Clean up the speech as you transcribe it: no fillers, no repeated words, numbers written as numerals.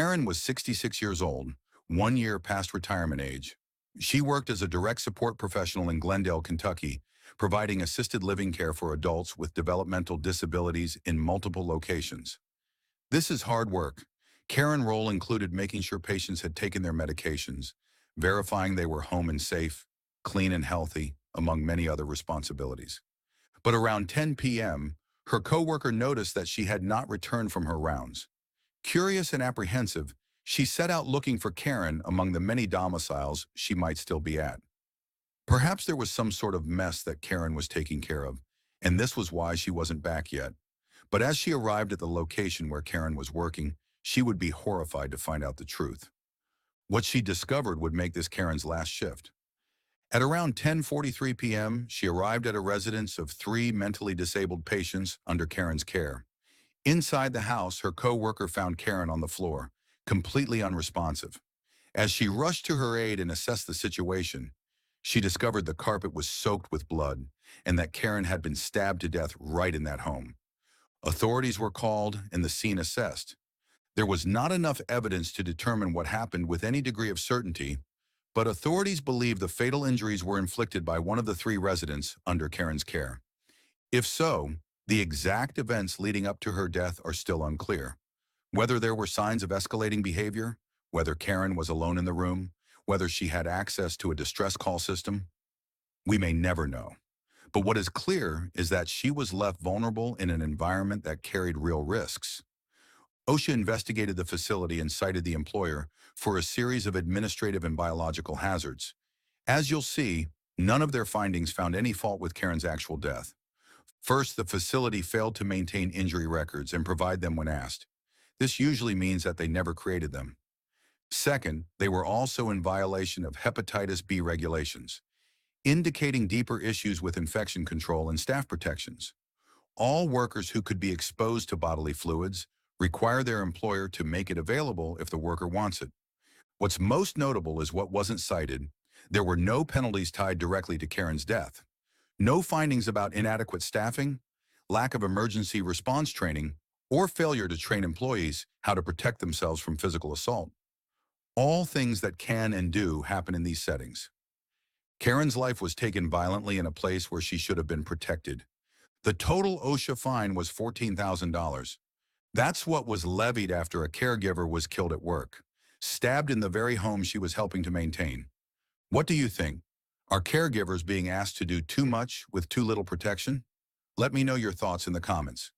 Karen was 66 years old, 1 year past retirement age. She worked as a direct support professional in Glendale, Kentucky, providing assisted living care for adults with developmental disabilities in multiple locations. This is hard work. Karen's role included making sure patients had taken their medications, verifying they were home and safe, clean and healthy, among many other responsibilities. But around 10 p.m., her coworker noticed that she had not returned from her rounds. Curious and apprehensive, she set out looking for Karen among the many domiciles she might still be at. Perhaps there was some sort of mess that Karen was taking care of, and this was why she wasn't back yet. But as she arrived at the location where Karen was working, she would be horrified to find out the truth. What she discovered would make this Karen's last shift. At around 10:43 p.m., she arrived at a residence of 3 mentally disabled patients under Karen's care. Inside the house, her co-worker found Karen on the floor, completely unresponsive. As she rushed to her aid and assessed the situation, she discovered the carpet was soaked with blood and that Karen had been stabbed to death right in that home. Authorities were called and the scene assessed. There was not enough evidence to determine what happened with any degree of certainty, but authorities believe the fatal injuries were inflicted by one of the 3 residents under Karen's care. If so, the exact events leading up to her death are still unclear. Whether there were signs of escalating behavior, whether Karen was alone in the room, whether she had access to a distress call system, we may never know. But what is clear is that she was left vulnerable in an environment that carried real risks. OSHA investigated the facility and cited the employer for a series of administrative and biological hazards. As you'll see, none of their findings found any fault with Karen's actual death. First, the facility failed to maintain injury records and provide them when asked. This usually means that they never created them. Second, they were also in violation of hepatitis B regulations, indicating deeper issues with infection control and staff protections. All workers who could be exposed to bodily fluids require their employer to make it available if the worker wants it. What's most notable is what wasn't cited. There were no penalties tied directly to Karen's death. No findings about inadequate staffing, lack of emergency response training, or failure to train employees how to protect themselves from physical assault. All things that can and do happen in these settings. Karen's life was taken violently in a place where she should have been protected. The total OSHA fine was $14,000. That's what was levied after a caregiver was killed at work, stabbed in the very home she was helping to maintain. What do you think? Are caregivers being asked to do too much with too little protection? Let me know your thoughts in the comments.